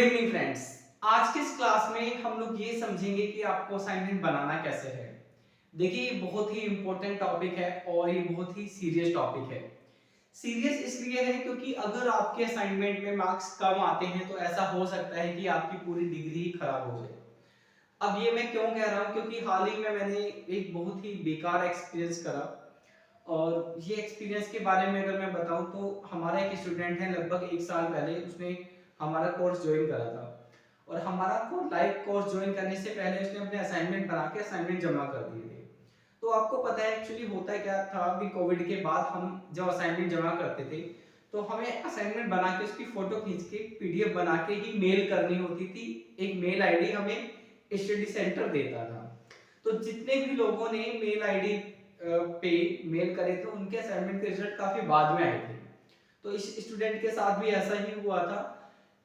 Evening friends. आज की इस क्लास में हम लोग ये समझेंगे कि आपको असाइनमेंट बनाना कैसे है। देखिए, ये बहुत ही इंपॉर्टेंट टॉपिक है और ये बहुत ही सीरियस टॉपिक है। सीरियस इसलिए है क्योंकि अगर आपके असाइनमेंट में मार्क्स कम आते हैं तो ऐसा हो सकता है कि आपकी पूरी डिग्री ही खराब हो जाए। अब ये मैं क्यों कह रहा हूँ, क्योंकि हाल ही में मैंने एक बहुत ही बेकार एक्सपीरियंस करा। और ये एक्सपीरियंस के बारे में अगर मैं बताऊं तो हमारा एक स्टूडेंट है, लगभग 1 साल पहले उसने हमारा कोर्स ज्वाइन करा था। और हमारा लाइव कोर्स ज्वाइन करने से पहले उसने अपने असाइनमेंट बना के असाइनमेंट जमा कर दिए थे। तो आपको पता है एक्चुअली होता क्या था, अभी कोविड के बाद हम जब असाइनमेंट जमा करते थे तो हमें असाइनमेंट बना के उसकी फोटो खींच के पीडीएफ बना के ही मेल करनी होती थी। एक मेल आईडी हमें स्टडी सेंटर देता था। तो जितने भी लोगों ने मेल आईडी पे मेल करे थे उनके असाइनमेंट के रिजल्ट काफी बाद में आए थे। तो इस स्टूडेंट के साथ भी ऐसा ही हुआ था।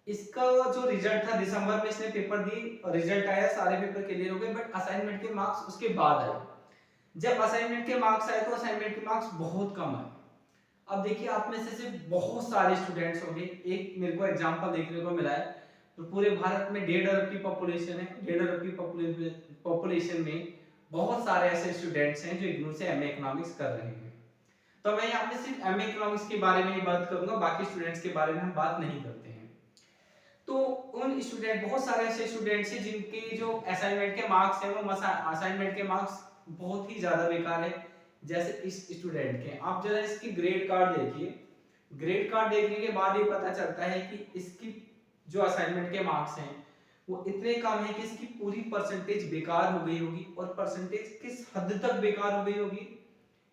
इसका जो रिजल्ट था, दिसंबर में इसने पेपर दी और रिजल्ट आया, सारे पेपर क्लियर हो गए, बट असाइनमेंट के मार्क्स उसके बाद आए। जब असाइनमेंट के मार्क्स आए तो असाइनमेंट के मार्क्स बहुत कम आए। अब देखिए, आप में से बहुत सारे स्टूडेंट्स होंगे, एक मेरे को एग्जांपल देखने को मिला है। तो पूरे भारत में 1.5 अरब की पॉपुलेशन है। 1.5 अरब की पॉपुलेशन में बहुत सारे ऐसे स्टूडेंट्स हैं जो इग्नू से एमए इकोनॉमिक्स कर रहे हैं। तो मैं यहाँ पे सिर्फ एमए इकोनॉमिक्स के बारे में ही बात करूंगा, बाकी स्टूडेंट्स के बारे में हम बात नहीं करते हैं। तो उन स्टूडेंट, बहुत सारे ऐसे स्टूडेंट्स हैं जिनके जो असाइनमेंट के मार्क्स हैं वो असाइनमेंट के मार्क्स बहुत ही ज्यादा बेकार है। जैसे इस स्टूडेंट के, आप जरा इसकी ग्रेड कार्ड देखिए। ग्रेड कार्ड देखने के बाद ये पता चलता है कि इसकी जो असाइनमेंट के मार्क्स हैं वो इतने कम है कि इसकी पूरी परसेंटेज बेकार हो गई होगी। और परसेंटेज किस हद तक बेकार हो गई होगी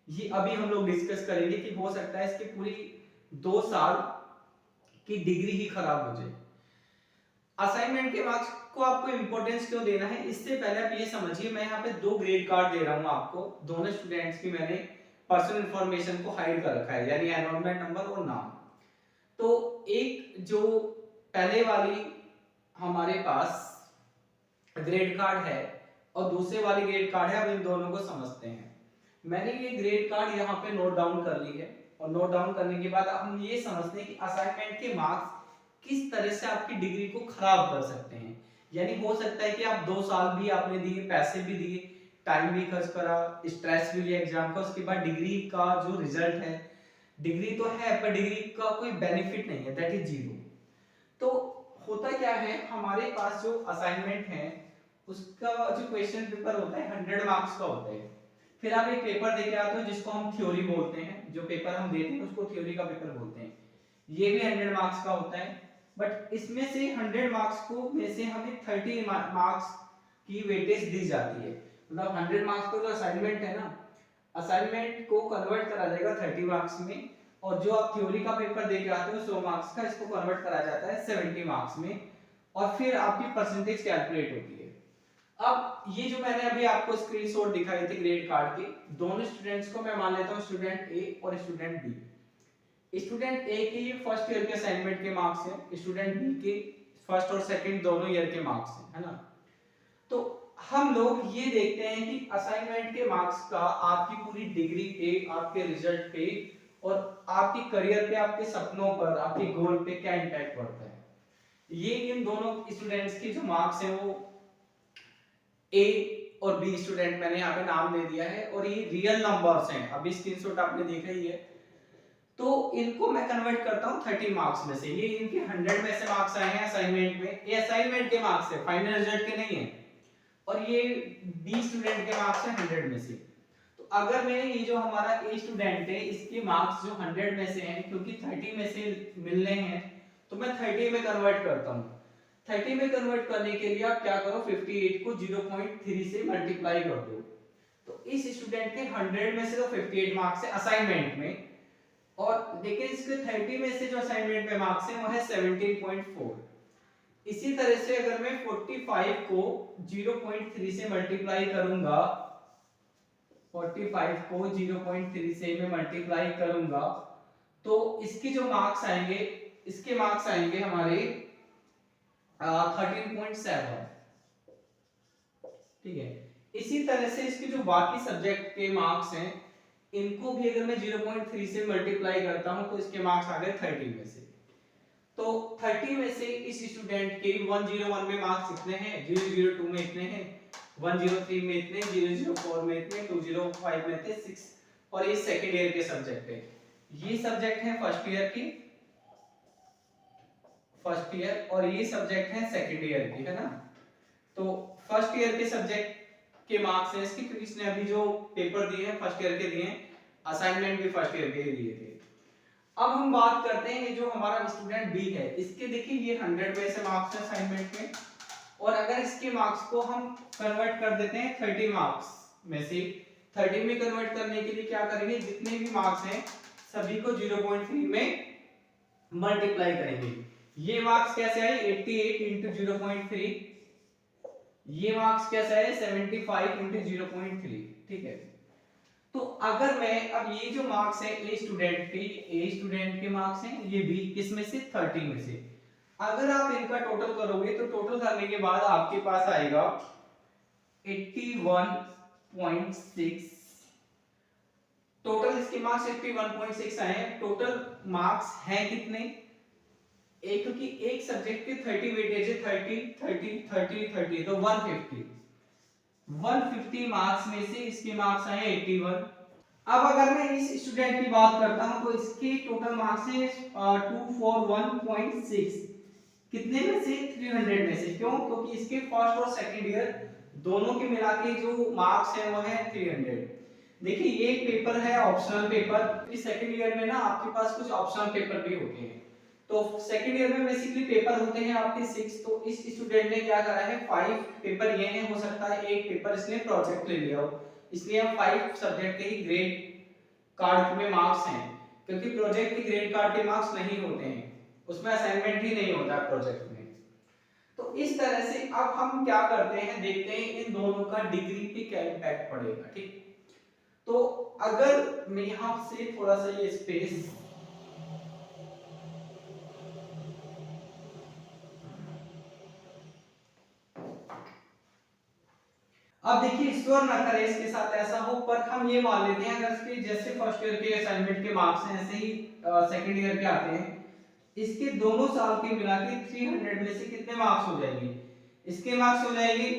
ये अभी हम लोग डिस्कस करेंगे कि हो सकता है इसकी पूरी 2 साल की डिग्री ही खराब हो जाए। असाइनमेंट के मार्क्स को आपको इंपॉर्टेंस क्यों देना है, इससे पहले आप ये समझिए, मैं यहाँ पे 2 ग्रेड कार्ड दे रहा हूँ आपको। दोनों स्टूडेंट्स की मैंने पर्सनल इंफॉर्मेशन को हाइड कर रखा है, यानी एनरोलमेंट नंबर और नाम। तो एक जो पहले वाली हमारे पास ग्रेड कार्ड है और दूसरे वाली ग्रेड कार्ड है, अब इन दोनों को समझते हैं। मैंने ये ग्रेड कार्ड यहाँ पे नोट डाउन कर ली है और नोट डाउन करने के बाद हम ये समझते हैं कि असाइनमेंट के मार्क्स किस तरह से आपकी डिग्री को खराब कर सकते हैं। यानी हो सकता है कि आप 2 साल भी आपने दिए, पैसे भी दिए, टाइम भी खर्च करा, स्ट्रेस भी लिया एग्जाम का, उसके बाद डिग्री का जो रिजल्ट है, डिग्री तो है पर डिग्री का कोई बेनिफिट नहीं है, दैट इज जीरो। तो होता क्या है, हमारे पास जो असाइनमेंट है उसका जो क्वेश्चन पेपर होता है 100 मार्क्स का होता है। फिर आप एक पेपर देके आते हो जिसको हम थ्योरी बोलते हैं, जो पेपर हम देते हैं उसको थ्योरी का पेपर बोलते हैं। ये भी 100 मार्क्स का होता है, बट इसमें से 100 मार्क्स को में से हमें 30 मार्क्स की वेटेज दी जाती है। मतलब 100 मार्क्स का जो असाइनमेंट है ना, असाइनमेंट को कन्वर्ट करा जाएगा 30 मार्क्स में, और जो आप थ्योरी का पेपर देके आते हो 100 मार्क्स का, इसको कन्वर्ट करा जाता है 70 मार्क्स में, और फिर आपकी परसेंटेज कैलकुलेट होती है। अब ये जो मैंने अभी आपको स्क्रीनशॉट दिखाई थे ग्रेड कार्ड के, दोनों स्टूडेंट्स को मैं मान लेता हूँ स्टूडेंट ए और स्टूडेंट बी। स्टूडेंट ए के ये फर्स्ट ईयर के असाइनमेंट के मार्क्स हैं, स्टूडेंट बी के फर्स्ट और सेकंड दोनों ईयर के मार्क्स हैं, है ना। तो हम लोग ये देखते हैं कि असाइनमेंट के मार्क्स का आपकी पूरी डिग्री पे, आपके रिजल्ट पे और आपके करियर पे, आपके सपनों पर, आपके गोल पे क्या इंपैक्ट पड़ता है। ये इन दोनों स्टूडेंट्स के जो मार्क्स हैं वो ए और बी स्टूडेंट मैंने यहाँ पे नाम दे दिया है, और ये रियल नंबर्स हैं, अभी स्क्रीनशॉट आपने देखा ही है। तो इनको मैं कन्वर्ट करता हूँ 30 मार्क्स में से। ये इनके 100 में से मार्क्स आए हैं असाइनमेंट में, ये असाइनमेंट के मार्क्स है, फाइनल रिजल्ट के नहीं है। और ये बी स्टूडेंट के मार्क्स हैं 100 में से। तो अगर मैं ये जो हमारा ए स्टूडेंट है इसके मार्क्स जो 100 में से हैं, क्योंकि 30 में से मिलने हैं, तो मैं 30 में कन्वर्ट करता हूँ। 30 में कन्वर्ट करने के लिए आप क्या करो, 58 को 0.3 से मल्टीप्लाई कर दो। तो इस स्टूडेंट के 100 में से तो 58 मार्क्स है असाइनमेंट में, और लेकिन इसके 30 में से जो असाइनमेंट में मार्क्स है वो है 17.4। इसी तरह से अगर मैं 45 को 0.3 से मल्टीप्लाई करूंगा, 45 को 0.3 से मैं मल्टीप्लाई करूंगा, तो इसके जो मार्क्स आएंगे, इसके मार्क्स आएंगे हमारे 13.7। ठीक है। इसी तरह से इसके जो बाकी सब्जेक्ट के मार्क्स हैं, इनको भी अगर मैं 0.3 से मल्टीप्लाई करता हूं तो इसके मार्क्स आ गए 30 में से। तो 30 में से इस स्टूडेंट के 101 में मार्क्स इतने हैं, 002 में इतने हैं, 103 में इतने, 004 में इतने, 205 में इतने, 6, और ये सेकंड ईयर के सब्जेक्ट है। ये सब्जेक्ट है फर्स्ट ईयर की, फर्स्ट ईयर, और ये सब्जेक्ट है सेकंड ईयर की, है ना। तो फर्स्ट ईयर के सब्जेक्ट के मार्क्स है इसके, क्योंकि इसने अभी जो पेपर दिए हैं फर्स्ट ईयर के दिए हैं, असाइनमेंट भी फर्स्ट ईयर के ही दिए थे। अब हम बात करते हैं जो हमारा स्टूडेंट बी है, इसके देखिए ये 100 में से मार्क्स है असाइनमेंट में, और अगर इसके मार्क्स को हम कन्वर्ट कर देते हैं 30 मार्क्स में से, 30 में कन्वर्ट करने के लिए क्या करेंगे, जितने भी मार्क्स हैं सभी को 0.3 में मल्टीप्लाई करेंगे। ये मार्क्स कैसे आए, 88 इंटू 0.3, ये मार्क्स कैसे आए, 75 इंटू 0.3, ठीक है। तो अगर मैं अब ये जो मार्क्स है ए स्टूडेंट के मार्क्स हैं, ये बी किस में से, 30 में से, अगर आप इनका टोटल करोगे तो टोटल करने के बाद आपके पास आएगा 81.6, टोटल इसके मार्क्स 81.6 आए हैं। टोटल मार्क्स हैं कितने, एक, क्योंकि एक सब्जेक्ट के 30 वेटेज है, 30 30 30 30, तो 150 मार्क्स में से इसके मार्क्स आए 81। अब अगर मैं इस स्टूडेंट की बात करता हूं तो इसके टोटल मार्क्स है 241.6, कितने में से, 300 में से। क्यों, क्योंकि इसके फर्स्ट और सेकंड ईयर दोनों के मिला के जो मार्क्स है वो है 300। देखिए ये पेपर है ऑप्शनल पेपर, इस सेकंड ईयर में ना आपके पास कुछ ऑप्शनल पेपर भी होते हैं। तो सेकंड ईयर में बेसिकली पेपर होते हैं आपके 6, तो इस स्टूडेंट ने क्या करा है, 5 पेपर ये हैं, हो सकता है एक पेपर इसने प्रोजेक्ट ले लिया हो, इसलिए हम 5 सब्जेक्ट के ही ग्रेड कार्ड में मार्क्स हैं, क्योंकि प्रोजेक्ट के ग्रेड कार्ड के मार्क्स नहीं होते हैं, उसमें असाइनमेंट ही नहीं होता प्रोजेक्ट में। तो इस तरह से अब हम क्या करते हैं, देखते हैं इन दोनों का डिग्री पे क्या इम्पैक्ट पड़ेगा, ठीक। तो अगर मैं यहां से थोड़ा सा ये स्पेस, अब देखिए स्टोर ना करें इसके साथ ऐसा हो, पर हम ये मान लेते हैं अगर इसके जैसे फर्स्ट ईयर के असाइनमेंट के मार्क्स हैं ऐसे ही सेकंड ईयर के आते हैं, इसके दोनों साल के मिला के 300 में से कितने मार्क्स हो जाएंगे, इसके मार्क्स हो जाएंगे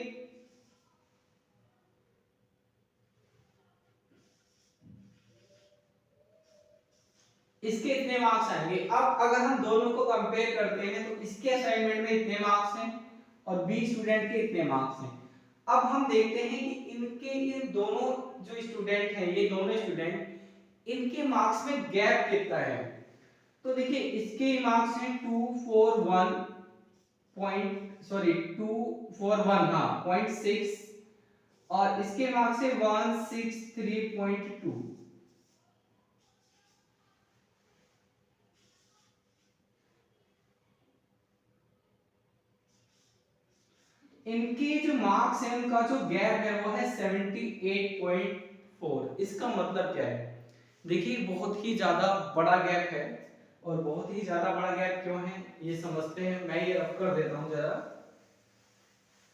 इसके इतने मार्क्स आएंगे। अब अगर हम दोनों को कंपेयर करते हैं तो इसके असाइनमेंट में इतने मार्क्स हैं और बी स्टूडेंट के इतने मार्क्स हैं। अब हम देखते हैं कि इनके इन दोनों जो स्टूडेंट हैं, ये दोनों स्टूडेंट, इनके मार्क्स में गैप कितना है। तो देखिए इसके मार्क्स हैं 241 हाँ 0.6, और इसके मार्क्स है 163.2। इनके जो मार्क्स हैं उनका जो गैप है वो है 78.4। इसका मतलब क्या है, देखिए बहुत ही ज्यादा बड़ा गैप है, और बहुत ही ज्यादा बड़ा गैप क्यों है ये समझते हैं। मैं ये रफ कर देता हूं जरा।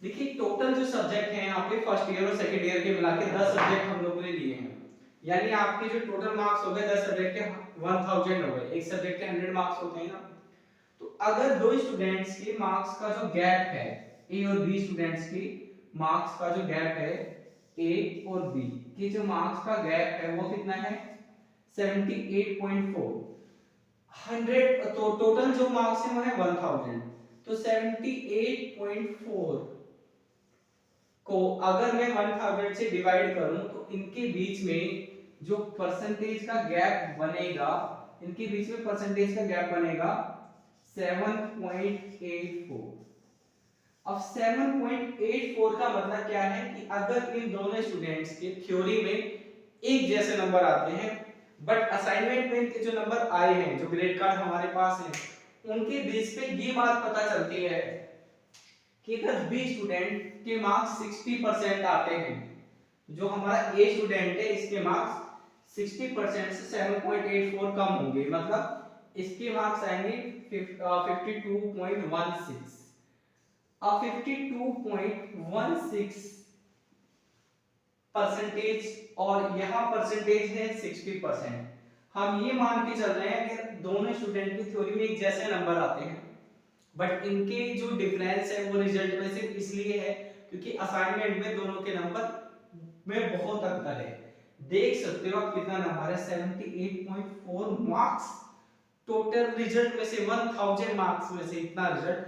देखिए टोटल जो सब्जेक्ट हैं यहाँ पे फर्स्ट ईयर और सेकंड ईयर के मिला के 10 सब्जेक्ट हम लोगों ने लिए हैं, यानी आपके जो टोटल मार्क्स हो गए 10 सब्जेक्ट के 1000 हो गए, एक सब्जेक्ट के 100 मार्क्स होते हैं ना। तो अगर दो स्टूडेंट्स के मार्क्स का जो गैप है, ए और बी स्टूडेंट्स की मार्क्स का जो गैप है, ए और बी के जो मार्क्स का गैप है वो कितना है 78.4। 100 तो टोटल जो मार्क्स है वो है 1000, तो 78.4 को अगर मैं 1000 से डिवाइड करूं तो इनके बीच में जो परसेंटेज का गैप बनेगा, इनके बीच में परसेंटेज का गैप बनेगा 7.84। अब 7.84 का मतलब क्या है कि अगर इन दोनों स्टूडेंट्स के थ्योरी में एक जैसे नंबर आते हैं, बट असाइनमेंट में इनके जो नंबर आए हैं, जो ग्रेड कार्ड हमारे पास है, उनके बेस पे ये बात पता चलती है कि अगर बी स्टूडेंट के मार्क्स 60% आते हैं, जो हमारा ए स्टूडेंट है इसके मार्क्स 60% से 7.84 कम होंगे, मतलब इसके मार्क्स आएंगे 52.16। अब 52.16 परसेंटेज और यहाँ परसेंटेज है 60%। हम ये मान के चल रहे हैं कि दोनों स्टूडेंट की थ्योरी में एक जैसे नंबर आते हैं, बट इनके जो डिफरेंस है वो रिजल्ट में सिर्फ इसलिए है क्योंकि असाइनमेंट में दोनों के नंबर में बहुत अंतर है। देख सकते हो आप कितना नंबर है, 78.4 मार्क्स टोटल रिजल्ट में से, 1000 मार्क्स में से इतना रिजल्ट,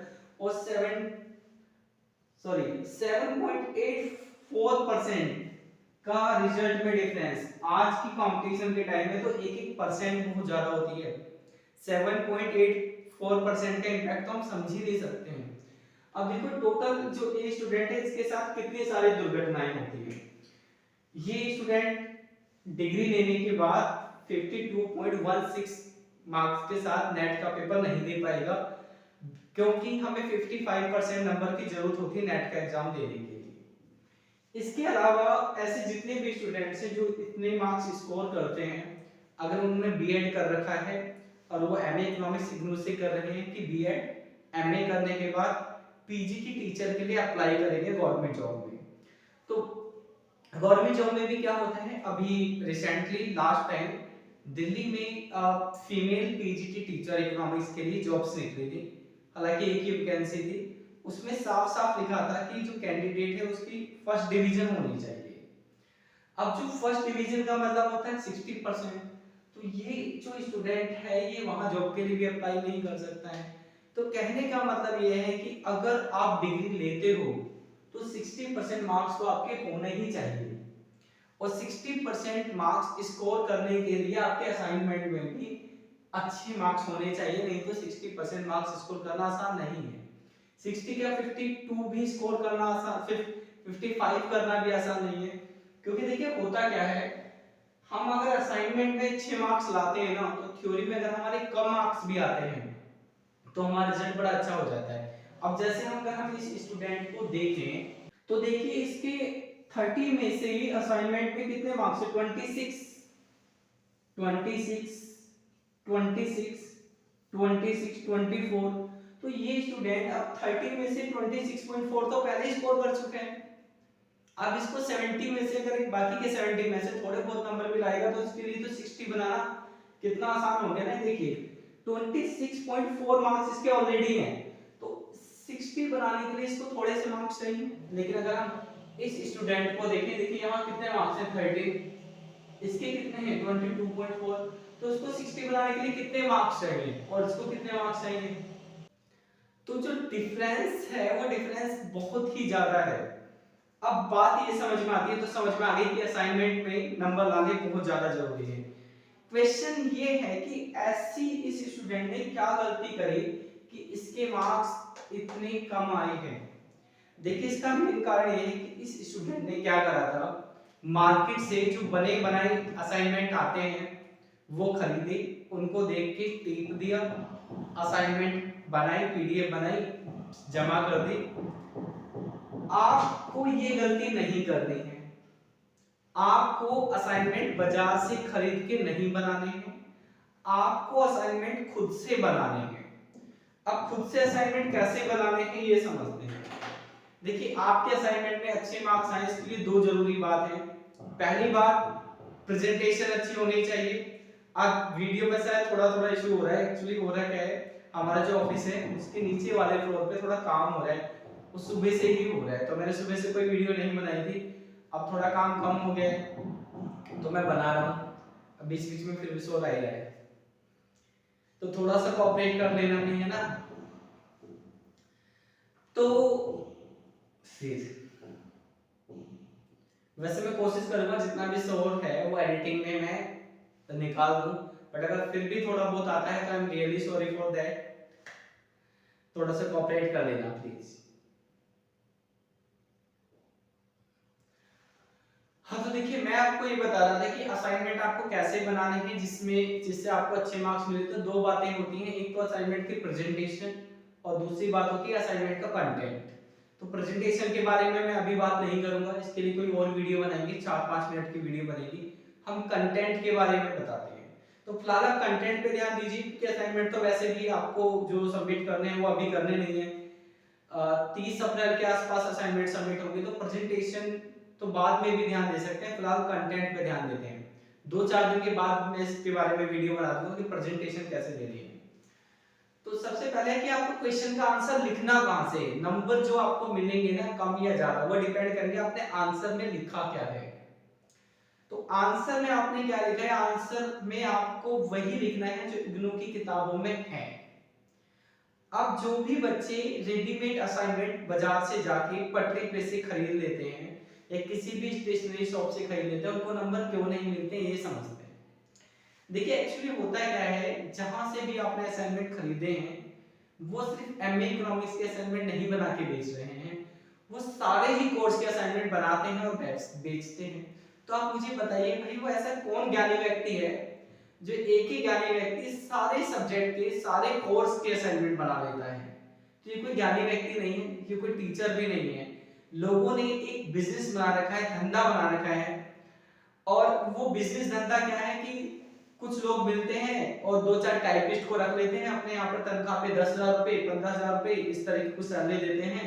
और 7.84% का रिजल्ट में डिफरेंस। आज की कंपटीशन के टाइम में तो एक परसेंट बहुत ज्यादा होती है, 7.84% का इम्पैक्ट तो हम समझ ही नहीं सकते हैं। अब देखो टोटल जो ये स्टूडेंट है इसके साथ कितनी सारी दुर्घटनाएं होती है। ये स्टूडेंट डिग्री लेने के बाद 52.16 मार्क्स के साथ नेट का पेपर नहीं दे पाएगा, क्योंकि हमें 55% नंबर की जरूरत होती है नेट का एग्जाम देने के लिए। इसके अलावा ऐसे जितने भी स्टूडेंट्स हैं जो इतने मार्क्स स्कोर करते हैं, अगर उन्होंने बीएड कर रखा है और वो एमए इकोनॉमिक्स इग्नू से कर रहे हैं कि बीएड एमए करने के बाद पीजी की टीचर के लिए अप्लाई करेंगे गवर्नमेंट जॉब में, तो गवर्नमेंट जॉब में भी क्या होता है, अभी रिसेंटली लास्ट टाइम दिल्ली में फीमेल पीजीटी टीचर इकोनॉमिक्स के लिए जॉब्स निकली थी, हालांकि एक ही वैकेंसी थी, उसमें साफ साफ लिखा था कि जो कैंडिडेट है उसकी फर्स्ट डिवीजन होनी चाहिए। अब जो फर्स्ट डिवीजन का मतलब होता है 60%, तो ये जो स्टूडेंट है ये वहां जॉब के लिए भी अप्लाई नहीं कर सकता है। तो कहने का मतलब ये है कि अगर आप डिग्री लेते हो तो 60% मार्क्स तो आपके होने ही चाहिए, और 60% मार्क्स स्कोर करने के लिए आपके असाइनमेंट में भी अच्छे मार्क्स होने चाहिए, नहीं तो 60% मार्क्स स्कोर करना आसान नहीं है। 60 क्या 52 भी स्कोर करना आसान, 55 करना भी आसान नहीं है, क्योंकि देखिए होता क्या है, हम अगर असाइनमेंट में अच्छे मार्क्स लाते हैं ना, तो थ्योरी में अगर हमारे कम मार्क्स भी आते हैं तो हमारा रिजल्ट बड़ा अच्छा हो जाता है। अब जैसे अगर हम इस स्टूडेंट को देखें तो देखिए इसके 30 में से ही असाइनमेंट में कितने मार्क्स है, 26 26 26 26 24, तो ये स्टूडेंट अब 30 में से 26.4 तो पहले ही स्कोर कर चुके हैं। अब इसको 70 में से अगर बाकी के 70 में से थोड़े बहुत नंबर भी लाएगा तो इसके लिए तो 60 बनाना कितना आसान हो गया ना। देखिए 26.4 मार्क्स इसके ऑलरेडी हैं, तो 60 बनाने के लिए इसको थोड़े से मार्क्स चाहिए। लेकिन अगर हम इस स्टूडेंट को देखें, देखिए यहाँ कितने मार्क्स हैं 30, इसके कितने हैं 22.4, तो इसको 60 बनाने के लिए कितने मार्क्स चाहिए और इसको कितने मार्क्स चाहिए। तो जो डिफरेंस है वो डिफरेंस बहुत ही ज्यादा है। अब बात ये समझ में आती है, तो समझ में आ गई कि असाइनमेंट में नंबर लाने बहुत ज्यादा जरूरी है। क्वेश्चन ये है कि ऐसी इस स्टूडेंट ने क्या गलती करी कि इसके मार्क्स इतने कम आए हैं। देखिए इसका मेन कारण ये है कि इस स्टूडेंट ने क्या करा था, मार्केट से जो बने बनाए असाइनमेंट आते हैं वो खरीदे, उनको देख के टिक दिया, असाइनमेंट बनाई, पीडीएफ बनाई, जमा कर दी। आपको ये गलती नहीं करनी है। आपको असाइनमेंट बाजार से खरीद के नहीं बनाने हैं, आपको असाइनमेंट खुद से बनाने हैं। अब खुद से असाइनमेंट कैसे बनाने हैं ये समझते हैं। देखिए आपके असाइनमेंट में अच्छे मार्क्स आए इसके लिए दो जरूरी बात है। पहली बात, प्रेजेंटेशन अच्छी होनी चाहिए। अब वीडियो में शायद थोड़ा थोड़ा इशू हो रहा है, एक्चुअली हो रहा क्या है, हमारा जो ऑफिस है उसके नीचे वाले फ्लोर पे थोड़ा काम हो रहा है, वो सुबह से ही हो रहा है, तो मैंने सुबह से कोई वीडियो नहीं बनाई थी। अब थोड़ा काम कम हो गया है तो मैं बना रहा हूँ, बीच बीच में फिर भी शोर आ ही रहा है, तो थोड़ा सा कोऑपरेट कर लेना भी है ना। तो फिर वैसे मैं कोशिश करूंगा जितना भी शोर है वो एडिटिंग में मैं निकाल दूं, बट अगर फिर भी थोड़ा बहुत आता है तो I am really sorry for that, थोड़ा सा कोऑपरेट कर लेना प्लीज। हाँ तो देखिए मैं आपको ये बता रहा था कि असाइनमेंट आपको कैसे बनाने हैं जिससे आपको अच्छे मार्क्स मिले। तो दो बातें होती हैं, एक तो असाइनमेंट की प्रेजेंटेशन और दूसरी बात होती है असाइनमेंट का कंटेंट। तो प्रेजेंटेशन के बारे में मैं अभी बात नहीं करूंगा, इसके लिए कोई और वीडियो बनाएंगे, 4-5 मिनट की वीडियो बनेगी, हम कंटेंट के बारे में बताते हैं। तो फिलहाल आप कंटेंट पे ध्यान दीजिए कि असाइनमेंट तो वैसे भी आपको जो सबमिट करने हैं वो अभी करने नहीं है, 30 अप्रैल के आसपास असाइनमेंट सबमिट होगी, तो प्रेजेंटेशन तो बाद में भी ध्यान दे सकते हैं, फिलहाल कंटेंट पे ध्यान देते हैं। 2-4 दिन के बाद मैं इसके बारे में वीडियो बना दूंगा कि प्रेजेंटेशन कैसे देनी है। तो सबसे पहले है कि आपको क्वेश्चन का आंसर लिखना कहां से, नंबर जो आपको मिलेंगे ना कम या ज्यादा वो डिपेंड करेंगे आपने आंसर में लिखा क्या है। तो आंसर में आपने क्या लिखा है, आंसर में आपको वही लिखना है जो इग्नू की किताबों में है। अब जो भी बच्चे रेडीमेड असाइनमेंट बाजार से जाके पटरी पे से खरीद लेते हैं या किसी भी स्टेशनरी शॉप से खरीद लेते हैं, उनको नंबर क्यों नहीं मिलते ये समझते हैं। देखिए एक्चुअली होता क्या है, जहां से भी आपने असाइनमेंट खरीदे हैं वो सिर्फ एमए इकोनॉमिक्स के असाइनमेंट नहीं बना के बेच रहे हैं, वो सारे ही कोर्स के असाइनमेंट बनाते हैं और बेचते हैं। तो आप मुझे बताइए भाई वो ऐसा कौन ज्ञानी व्यक्ति है जो एक ही ज्ञानी व्यक्ति सारे सब्जेक्ट के सारे कोर्स के असाइनमेंट बना लेता है। तो ये कोई ज्ञानी व्यक्ति नहीं है, ये कोई टीचर भी नहीं है। लोगों ने एक बिजनेस बना रखा है, धंधा बना रखा है। और वो बिजनेस धंधा क्या है कि कुछ लोग मिलते हैं और 2-4 टाइपिस्ट को रख लेते हैं अपने यहाँ पर तनख्वाह पे 10,000 रुपए 15,000 रुपए इस तरह की कुछ सैलरी देते हैं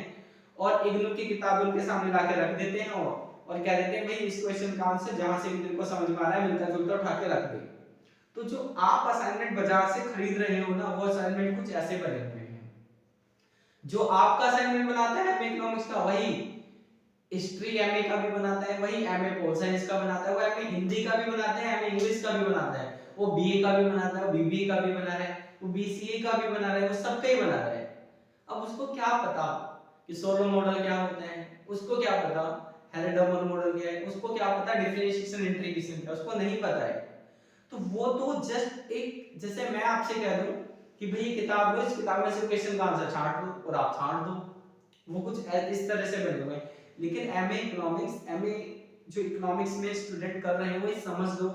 और इग्नू की किताब उनके सामने लाके रख देते हैं और कह देते हैं भाई इस क्वेश्चन का आंसर जहां से भी तेरे को समझ में आ रहा है मिलता जुलता उठा के रख दे। तो जो आप असाइनमेंट बाजार से खरीद रहे हो ना वो असाइनमेंट कुछ ऐसे बने हुए हैं। जो आपका असाइनमेंट बनाता है इकोनॉमिक्स का वही हिस्ट्री एमए का भी बनाता है, वही एमए पोल साइंस का बनाता है, वो एमए हिंदी का भी बनाता है, एमए इंग्लिश का भी बनाता है, वो बीए का भी बनाता है, वो बीबीए का भी बना रहा है, वो बीसीए का भी बना रहा है, वो सबका ही बना रहा है। अब उसको क्या पता कि सोलो मॉडल क्या होता है, उसको क्या पता हेरेडमर मॉडल क्या है, उसको क्या पता डिफरेंशिएशन इंटीग्रेशन क्या, उसको नहीं पता है। तो वो तो जस्ट एक, जैसे मैं आपसे कह दूं कि भाई किताब लो, इस किताब में से क्वेश्चन का आंसर छांट लो और आप छांट दो, वो कुछ इस तरह से बने हुए हैं। लेकिन एमए इकोनॉमिक्स, एमए जो इकोनॉमिक्स में स्टूडेंट कर रहे हैं वो समझ लो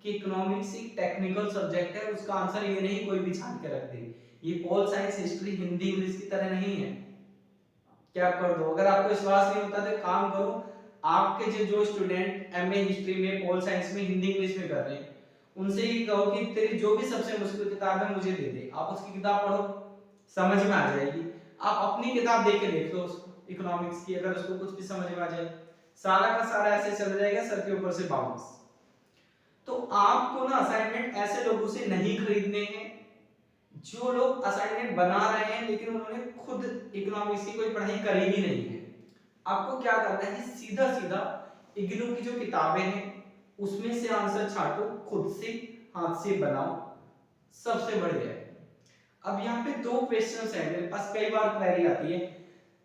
कि इकोनॉमिक्स एक टेक्निकल सब्जेक्ट है, उसका आंसर ये नहीं कोई भी छांट के रख दे। ये pol science history Hindi English की तरह नहीं है क्या कर दो। अगर आपको विश्वास नहीं होता तो काम करो, आपके जो स्टूडेंट एमए हिस्ट्री में पोल साइंस में हिंदी इंग्लिश में कर रहे हैं उनसे ही कहो कि तेरी जो भी सबसे मुश्किल किताब है मुझे दे दे, आप उसकी किताब पढ़ो समझ में आ जाएगी। आप अपनी किताब देख के देख लो उसको इकोनॉमिक्स की, अगर उसको कुछ भी समझ में आ जाए सारा का सारा ऐसे चल जाएगा सर के ऊपर से बाउंस। तो आपको ना असाइनमेंट ऐसे लोगों से नहीं खरीदने हैं जो लोग असाइनमेंट बना रहे हैं लेकिन उन्होंने खुद इकोनॉमिक्स की कोई पढ़ाई करी ही नहीं है। आपको क्या करना है, सीधा सीधा इग्नू की जो किताबें हैं उसमें से आंसर छांटो, खुद से हाथ से बनाओ, सबसे बढ़िया है। अब यहाँ पे 2 क्वेश्चंस हैं मेरे पास, कई बार क्वेरी आती है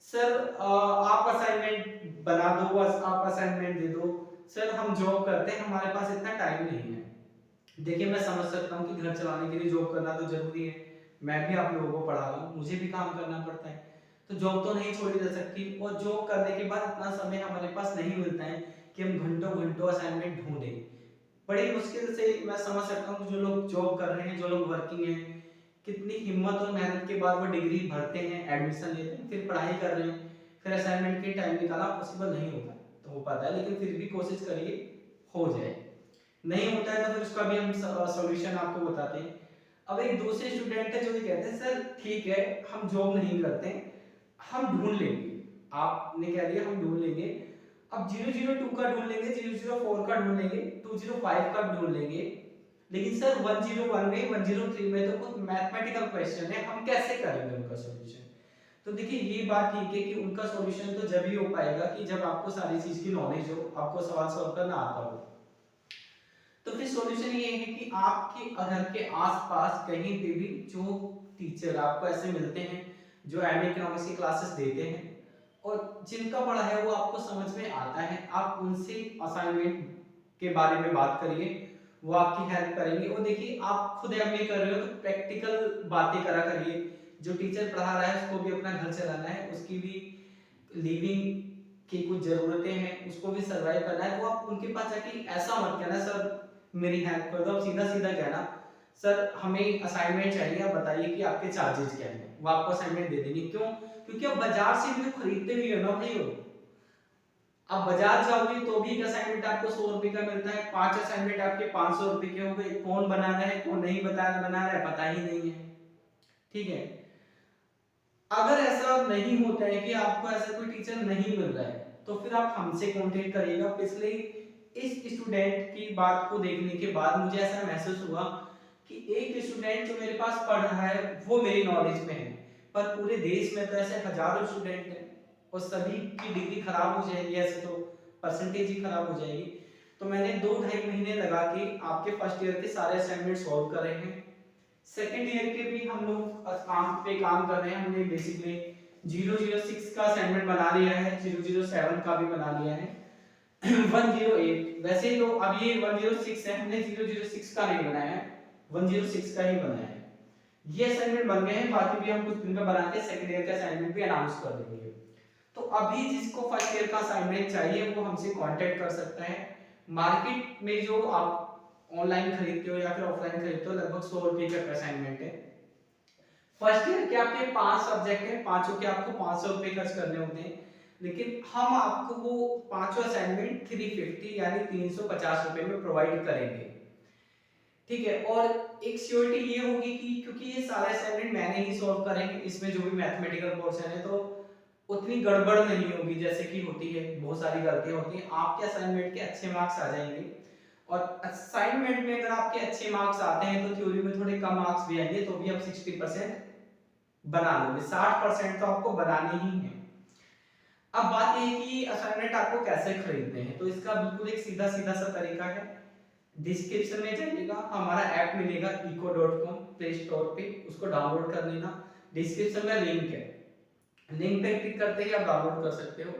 सर आप असाइनमेंट बना दो, आप असाइनमेंट दे दो। सर हम जॉब करते हैं, हमारे पास इतना टाइम नहीं है। देखिए मैं समझ सकता हूँ कि घर चलाने के लिए जॉब करना तो जरूरी है, मैं भी आप लोगों को पढ़ा रहा हूँ, मुझे भी काम करना पड़ता है, तो जॉब तो नहीं छोड़ी जा सकती। और जॉब करने के बाद इतना समय हमारे पास नहीं मिलता है कि हम घंटों घंटों असाइनमेंट ढूंढें। बड़ी मुश्किल से मैं समझ सकता हूँ जो लोग जॉब कर रहे हैं, जो लोग वर्किंग हैं, कितनी हिम्मत और मेहनत के बाद वो डिग्री भरते हैं, एडमिशन लेते हैं, फिर पढ़ाई कर रहे हैं, फिर असाइनमेंट के टाइम निकालना पॉसिबल नहीं होता, तो हो पाता है लेकिन फिर भी कोशिश करिए हो जाए। नहीं होता है तो फिर उसका भी हम सॉल्यूशन आपको बताते हैं। अब एक दूसरे स्टूडेंट है जो ये कहते हैं सर ठीक है हम जॉब नहीं करते, हम ढूंढ लेंगे। आपने कह दिया हम ढूंढ लेंगे, अब 002 का ढूंढ लेंगे, 004 का ढूंढ लेंगे, 205 का ढूंढ लेंगे, लेकिन सर 101 में 103 में तो कुछ मैथमेटिकल क्वेश्चन है, हम कैसे करेंगे उनका सॉल्यूशन। तो देखिए ये बात ठीक है कि उनका सॉल्यूशन तो जब ही हो पाएगा कि जब आपको सारी चीज की नॉलेज हो, आपको सवाल सॉल्व करना आता हो। तो फिर सॉल्यूशन ये है कि आपके घर के आसपास कहीं पे भी जो टीचर आपको ऐसे मिलते हैं जो एमए इकोनॉमिक्स की क्लासेस देते हैं और जिनका पढ़ा है वो आपको समझ में आता है, आप उनसे असाइनमेंट के बारे में बात करिए, वो आपकी हेल्प करेंगे। और देखिए आप खुद एमए कर रहे हो तो प्रैक्टिकल बातें करा करिए, जो टीचर पढ़ा रहा है उसको भी अपना घर चलाना है, उसकी भी लिविंग की कुछ जरूरतें हैं, उसको भी सरवाइव करना है। तो आप उनके पास जाके ऐसा मत कहना सर मेरी हेल्प कर दो, आप सीधा सीधा कहना सर हमें असाइनमेंट चाहिए, आप बताइए कि आपके चार्जेस क्या हैं, वो आपको असाइनमेंट दे देंगे। क्यों? क्योंकि आप बाजार से भी तो खरीदते भी हो ना भाई हो, आप बाजार जाओगे तो भी एक असाइनमेंट आपको 100 रुपए का मिलता है, 5 असाइनमेंट आपके 500 रुपए के हो गए। कौन बना रहा है कौन नहीं बना रहा है पता ही नहीं है, ठीक है। अगर ऐसा नहीं होता है कि आपको ऐसा कोई टीचर नहीं मिल रहा है तो फिर आप हमसे कांटेक्ट करिएगा। पिछले इस स्टूडेंट की बात को देखने के बाद मुझे ऐसा महसूस हुआ कि एक स्टूडेंट जो मेरे पास पढ़ रहा है वो मेरी नॉलेज में है, पर पूरे देश में तो ऐसे हजारों स्टूडेंट हैं और सभी की डिग्री खराब हो जाएगी, ऐसे तो परसेंटेज ही खराब हो जाएगी। तो मैंने 2-2.5 महीने लगा के आपके फर्स्ट ईयर के सारे असाइनमेंट सॉल्व कर रहे हैं। सेकेंड ईयर के भी हम लोग काम कर रहे हैं। हमने बेसिकली 006 का असाइनमेंट बना लिया है, 007 का भी बना लिया है, 108 वैसे तो अब ये 106 है, हमने 006 का नहीं बनाया है, 106 का ही बनाया है। ये असाइनमेंट बन गए हैं, बाकी भी हम कुछ दिन में बना के सेकंड ईयर का असाइनमेंट भी अनाउंस कर देंगे। तो अभी जिसको फर्स्ट ईयर का असाइनमेंट चाहिए वो हमसे कांटेक्ट कर सकता है। मार्केट में जो आप ऑनलाइन खरीदते हो या फिर ऑफलाइन खरीदते हो लगभग 100 रुपए का असाइनमेंट है। फर्स्ट ईयर के आपके 5 सब्जेक्ट है, पांचों के आपको 500 रुपए खर्च करने होते हैं, लेकिन हम आपको वो पांचों असाइनमेंट 350 यानी 350 रुपए में प्रोवाइड करेंगे, ठीक है। और एक श्योरिटी ये होगी कि क्योंकि ये सारे असाइनमेंट मैंने ही सॉल्व करेंगे, इसमें जो भी मैथमेटिकल पोर्शन है तो उतनी गड़बड़ नहीं होगी जैसे कि होती है, बहुत सारी गलतियां होती हैं। आपके असाइनमेंट के अच्छे मार्क्स आ जाएंगे और असाइनमेंट में अगर आपके अच्छे मार्क्स आते हैं तो थ्योरी में थोड़े कम मार्क्स भी आएंगे तो भी आप 60% बना लोगे, 60% तो आपको बनाने ही है। अब बात ये है कि असाइनमेंट आपको कैसे खरीदने हैं, तो इसका बिल्कुल एक सीधा सीधा सा तरीका है। डिस्क्रिप्शन में जाइएगा, हमारा ऐप मिलेगा eco.com प्ले स्टोर पे, उसको डाउनलोड कर लेना। डिस्क्रिप्शन में लिंक है, लिंक पे क्लिक करते ही आप डाउनलोड कर सकते हो।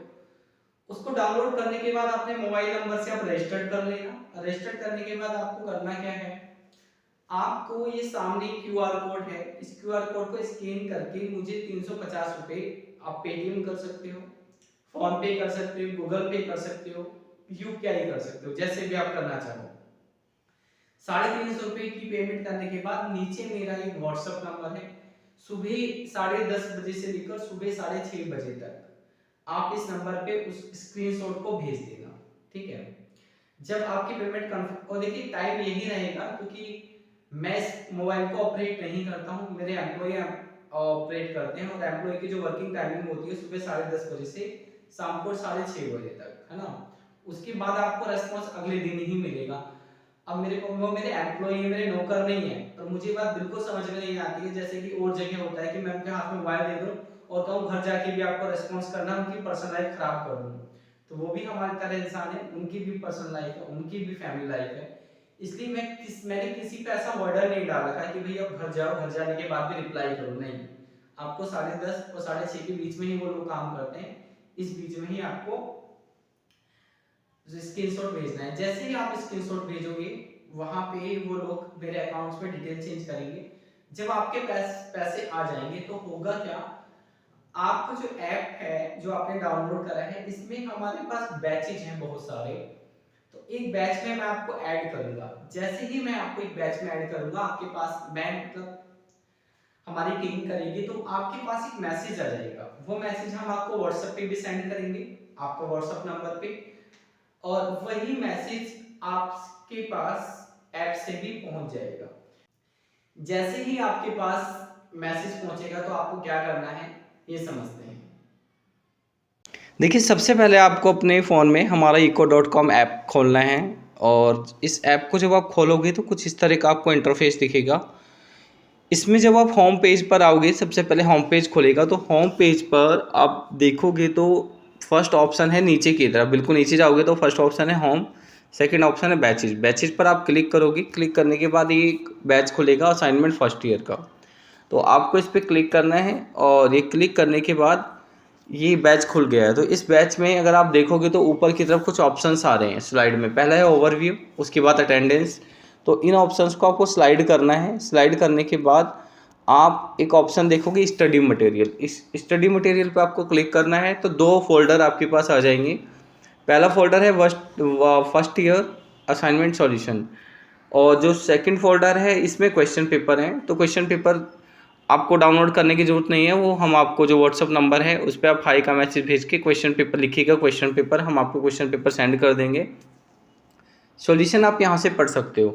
उसको डाउनलोड करने के बाद अपने मोबाइल नंबर से आप रजिस्टर कर लेना। रजिस्टर करने के बाद आपको करना क्या है, आपको ये सामने क्यूआर कोड है, इस क्यूआर कोड को स्कैन करके मुझे 350 रुपए आप पेटीएम कर सकते हो, फोन पे कर सकते हो, गूगल पे कर सकते हो, यूपीआई कर सकते हो, जैसे भी आप करना चाहो। 350 रुपए की पेमेंट करने के बाद नीचे मेरा एक व्हाट्सएप नंबर है, सुबह 10:30 बजे से लेकर सुबह 6:30 बजे तक आप इस नंबर पे उस स्क्रीनशॉट को भेज देना, ठीक है। जब आपकी पेमेंट कंफर्म, और देखिए टाइम यही रहेगा क्योंकि मैं इस मोबाइल को ऑपरेट नहीं करता हूँ, मेरे एम्प्लॉय ऑपरेट करते हैं और एम्प्लॉय की जो वर्किंग टाइमिंग होती है सुबह 10:30 बजे से शाम को 6:30 बजे तक, है ना। उसके बाद आपको रेस्पॉन्स अगले दिन ही मिलेगा। अब मेरे को वो मेरे एम्प्लॉय है, मेरे नौकर नहीं है, तो मुझे बात बिल्कुल समझ में नहीं आती है जैसे कि और जगह होता है कि मैं उनके हाथ में मोबाइल दे दूं और कहूं घर जाके भी आपको रेस्पॉन्स करना, उनकी पर्सनल लाइफ खराब कर दूं। तो वो भी हमारी तरह इंसान है, उनकी भी पर्सनल लाइफ है, उनकी भी फैमिली लाइफ है। इसलिए मैंने किसी पे ऐसा ऑर्डर नहीं डाल रखा है कि भाई आप घर जाओ, घर जाने के बाद भी रिप्लाई करो, नहीं। आपको 10:30 और 6:30 के बीच में ही वो लोग काम करते हैं, इस बीच में ही आपको स्क्रीनशॉट भेजना है। जैसे ही आप स्क्रीनशॉट भेजोगे वहां पे वो लोग मेरे अकाउंट्स में डिटेल चेंज करेंगे। जब आपके पैसे आ जाएंगे तो होगा क्या, आपका जो ऐप है जो आपने डाउनलोड करा है इसमें हमारे पास बैचेज हैं बहुत सारे, तो एक बैच में मैं आपको ऐड करूंगा। जैसे ही मैं आपको एक बैच में ऐड करूंगा आपके पास, मैं मतलब हमारी टीम करेगी, तो आपके पास एक मैसेज आ जाएगा। वो मैसेज हम आपको व्हाट्सएप पे भी सेंड करेंगे, आपका व्हाट्सएप नंबर पे, और वही मैसेज आपके पास ऐप से भी पहुंच जाएगा। जैसे ही आपके पास मैसेज पहुंचेगा तो आपको क्या करना है ये समझते हैं। देखिए, सबसे पहले आपको अपने फ़ोन में हमारा eco.com ऐप खोलना है और इस ऐप को जब आप खोलोगे तो कुछ इस तरह का आपको इंटरफेस दिखेगा। इसमें जब आप होम पेज पर आओगे, सबसे पहले होम पेज खोलेगा, तो होम पेज पर आप देखोगे तो फर्स्ट ऑप्शन है नीचे की तरफ, बिल्कुल नीचे जाओगे तो फर्स्ट ऑप्शन है होम, सेकंड ऑप्शन है बैचेज। बैचेज पर आप क्लिक करोगे, क्लिक करने के बाद ये एक बैच खुलेगा असाइनमेंट फर्स्ट ईयर का, तो आपको इस पर क्लिक करना है और ये क्लिक करने के बाद ये बैच खुल गया है। तो इस बैच में अगर आप देखोगे तो ऊपर की तरफ कुछ ऑप्शंस आ रहे हैं स्लाइड में। पहला है ओवरव्यू, उसके बाद अटेंडेंस। तो इन ऑप्शंस को आपको स्लाइड करना है। स्लाइड करने के बाद आप एक ऑप्शन देखोगे स्टडी मटेरियल, इस स्टडी मटेरियल पे आपको क्लिक करना है। तो 2 फोल्डर आपके पास आ जाएंगे। पहला फोल्डर है फर्स्ट ईयर असाइनमेंट सॉल्यूशन, और जो सेकंड फोल्डर है इसमें क्वेश्चन पेपर हैं। तो क्वेश्चन पेपर आपको डाउनलोड करने की ज़रूरत नहीं है, वो हम आपको जो व्हाट्सअप नंबर है उस पर आप हाई का मैसेज भेज के क्वेश्चन पेपर लिखिएगा, क्वेश्चन पेपर हम आपको क्वेश्चन पेपर सेंड कर देंगे। सॉल्यूशन आप यहाँ से पढ़ सकते हो।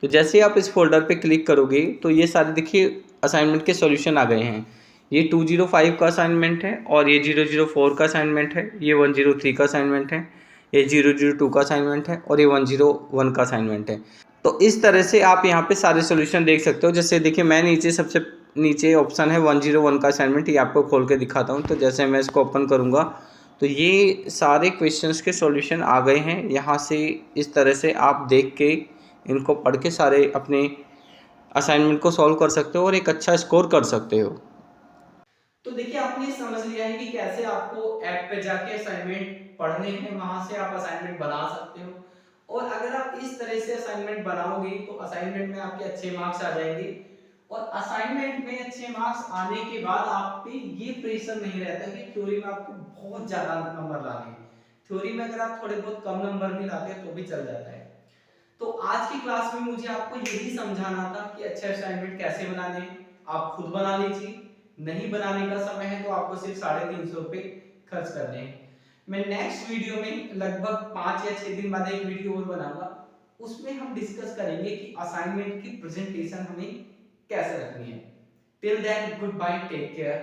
तो जैसे ही आप इस फोल्डर पे क्लिक करोगे तो ये सारे देखिए असाइनमेंट के सॉल्यूशन आ गए हैं। ये 205 का असाइनमेंट है और ये 004 का असाइनमेंट है, ये 103 का असाइनमेंट है, ये 002 का असाइनमेंट है और ये 101 का असाइनमेंट है। तो इस तरह से आप यहाँ पे सारे सॉल्यूशन देख सकते हो। जैसे देखिए मैं नीचे सबसे नीचे ऑप्शन है 101 का असाइनमेंट, ये आपको खोल के दिखाता हूँ। तो जैसे मैं इसको ओपन करूँगा तो ये सारे क्वेश्चंस के सॉल्यूशन आ गए हैं। यहाँ से इस तरह से आप देख के इनको पढ़ के सारे अपने असाइनमेंट को सॉल्व कर सकते हो और एक अच्छा स्कोर कर सकते हो। तो देखिए आपने समझ लिया है कि कैसे आपको ऐप पे जाके असाइनमेंट पढ़ने हैं, वहां से आप असाइनमेंट बना सकते हो। और अगर आप इस तरह से असाइनमेंट बनाओगे तो असाइनमेंट में आपके अच्छे मार्क्स आ जाएंगे। और असाइनमेंट में अच्छे मार्क्स आने के बाद आप पे ये प्रेशर नहीं रहता कि थ्योरी में आपको बहुत ज्यादा नंबर लाने हैं। थ्योरी में अगर आप थोड़े बहुत कम नंबर भी लाते हैं तो भी चल जाता है। तो आज की क्लास में मुझे आपको यही समझाना था कि अच्छे असाइनमेंट कैसे बनाने हैं। आप खुद बना लीजिए, नहीं बनाने का समय है तो आपको सिर्फ 350 रुपए खर्च करने हैं। मैं नेक्स्ट वीडियो में लगभग 5 या 6 दिन बाद एक वीडियो और बनाऊंगा, उसमें हम डिस्कस करेंगे कि असाइनमेंट की प्रेजेंटेशन हमें कैसे रखनी है। Till then good bye, take care.